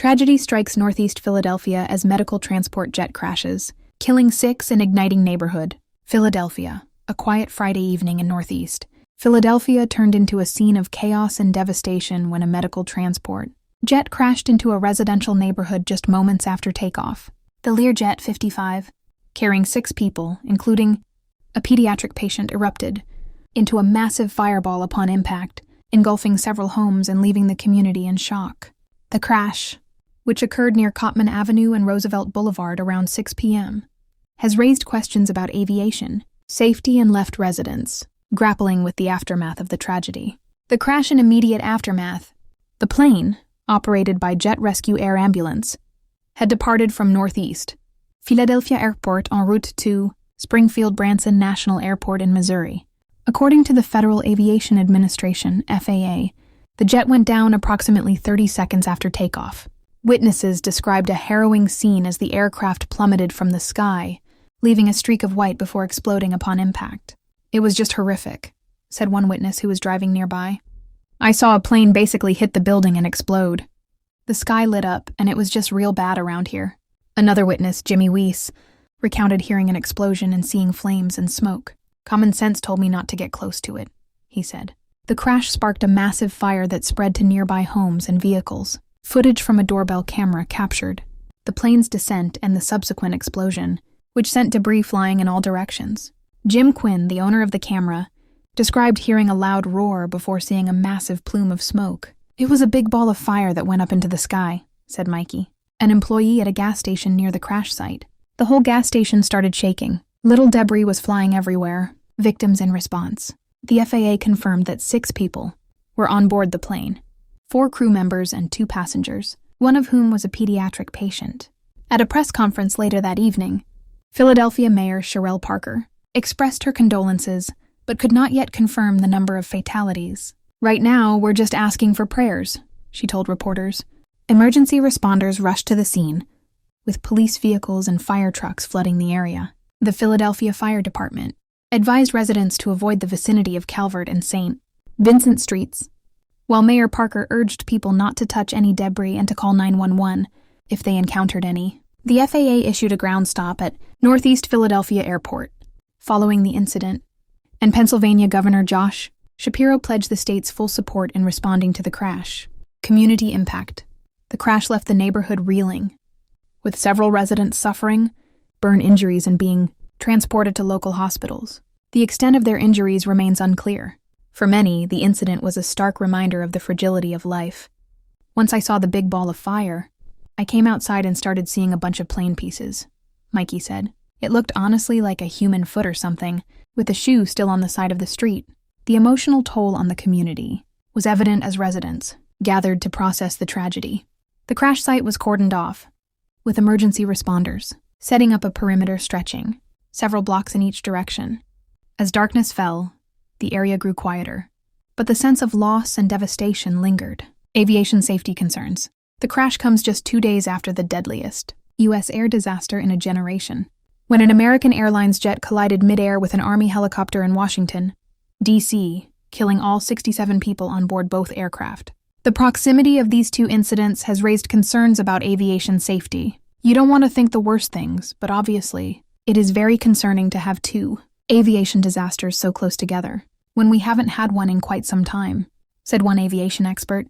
Tragedy strikes Northeast Philadelphia as medical transport jet crashes, killing 6 and igniting neighborhood. Philadelphia, a quiet Friday evening in Northeast. Philadelphia turned into a scene of chaos and devastation when a medical transport jet crashed into a residential neighborhood just moments after takeoff. The Learjet 55, carrying 6 people, including a pediatric patient, erupted into a massive fireball upon impact, engulfing several homes and leaving the community in shock. The crash, which occurred near Cottman Avenue and Roosevelt Boulevard around 6 p.m., has raised questions about aviation, safety, and left residents grappling with the aftermath of the tragedy. The crash and immediate aftermath. The plane, operated by Jet Rescue Air Ambulance, had departed from Northeast Philadelphia Airport en route to Springfield Branson National Airport in Missouri. According to the Federal Aviation Administration, FAA, the jet went down approximately 30 seconds after takeoff. Witnesses described a harrowing scene as the aircraft plummeted from the sky, leaving a streak of white before exploding upon impact. "It was just horrific," said one witness who was driving nearby. "I saw a plane basically hit the building and explode. The sky lit up, and it was just real bad around here." Another witness, Jimmy Weiss, recounted hearing an explosion and seeing flames and smoke. "Common sense told me not to get close to it," he said. The crash sparked a massive fire that spread to nearby homes and vehicles. Footage from a doorbell camera captured the plane's descent and the subsequent explosion, which sent debris flying in all directions. Jim Quinn, the owner of the camera, described hearing a loud roar before seeing a massive plume of smoke. "It was a big ball of fire that went up into the sky," said Mikey, an employee at a gas station near the crash site. "The whole gas station started shaking. Little debris was flying everywhere, victims in response." The FAA confirmed that 6 people were on board the plane, 4 crew members and 2 passengers, one of whom was a pediatric patient. At a press conference later that evening, Philadelphia Mayor Sherelle Parker expressed her condolences, but could not yet confirm the number of fatalities. "Right now, we're just asking for prayers," she told reporters. Emergency responders rushed to the scene, with police vehicles and fire trucks flooding the area. The Philadelphia Fire Department advised residents to avoid the vicinity of Calvert and St. Vincent streets, while Mayor Parker urged people not to touch any debris and to call 911 if they encountered any. The FAA issued a ground stop at Northeast Philadelphia Airport following the incident, and Pennsylvania Governor Josh Shapiro pledged the state's full support in responding to the crash. Community impact. The crash left the neighborhood reeling, with several residents suffering burn injuries and being transported to local hospitals. The extent of their injuries remains unclear. For many, the incident was a stark reminder of the fragility of life. "Once I saw the big ball of fire, I came outside and started seeing a bunch of plane pieces," Mikey said. "It looked honestly like a human foot or something, with a shoe still on the side of the street." The emotional toll on the community was evident as residents gathered to process the tragedy. The crash site was cordoned off, with emergency responders setting up a perimeter stretching several blocks in each direction. As darkness fell, the area grew quieter, but the sense of loss and devastation lingered. Aviation safety concerns. The crash comes just 2 days after the deadliest U.S. air disaster in a generation, when an American Airlines jet collided midair with an Army helicopter in Washington, D.C., killing all 67 people on board both aircraft. The proximity of these 2 incidents has raised concerns about aviation safety. You don't want to think the worst things, but obviously, it is very concerning to have 2 aviation disasters so close together, when we haven't had one in quite some time, said one aviation expert.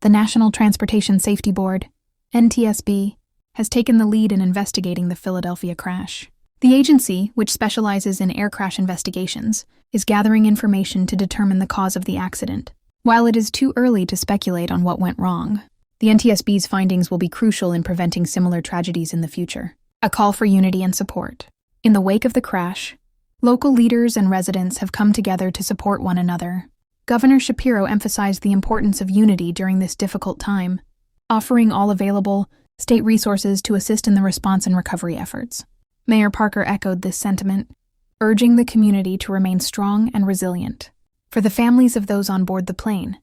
The National Transportation Safety Board, NTSB, has taken the lead in investigating the Philadelphia crash. The agency, which specializes in air crash investigations, is gathering information to determine the cause of the accident. While it is too early to speculate on what went wrong, the NTSB's findings will be crucial in preventing similar tragedies in the future. A call for unity and support. In the wake of the crash, local leaders and residents have come together to support one another. Governor Shapiro emphasized the importance of unity during this difficult time, offering all available state resources to assist in the response and recovery efforts. Mayor Parker echoed this sentiment, urging the community to remain strong and resilient. For the families of those on board the plane,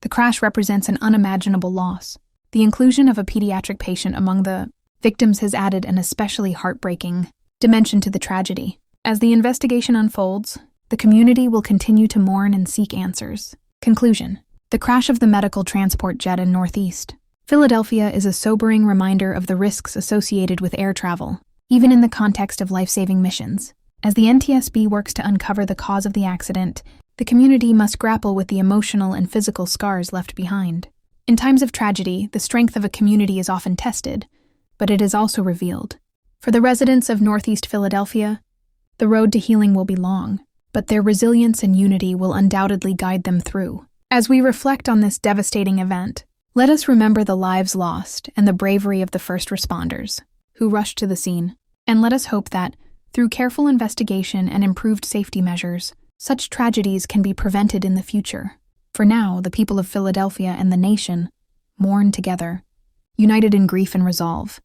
the crash represents an unimaginable loss. The inclusion of a pediatric patient among the victims has added an especially heartbreaking dimension to the tragedy. As the investigation unfolds, the community will continue to mourn and seek answers. Conclusion. The crash of the medical transport jet in Northeast Philadelphia is a sobering reminder of the risks associated with air travel, even in the context of life-saving missions. As the NTSB works to uncover the cause of the accident, the community must grapple with the emotional and physical scars left behind. In times of tragedy, the strength of a community is often tested, but it is also revealed. For the residents of Northeast Philadelphia, the road to healing will be long, but their resilience and unity will undoubtedly guide them through. As we reflect on this devastating event, let us remember the lives lost and the bravery of the first responders who rushed to the scene, and let us hope that, through careful investigation and improved safety measures, such tragedies can be prevented in the future. For now, the people of Philadelphia and the nation mourn together, united in grief and resolve.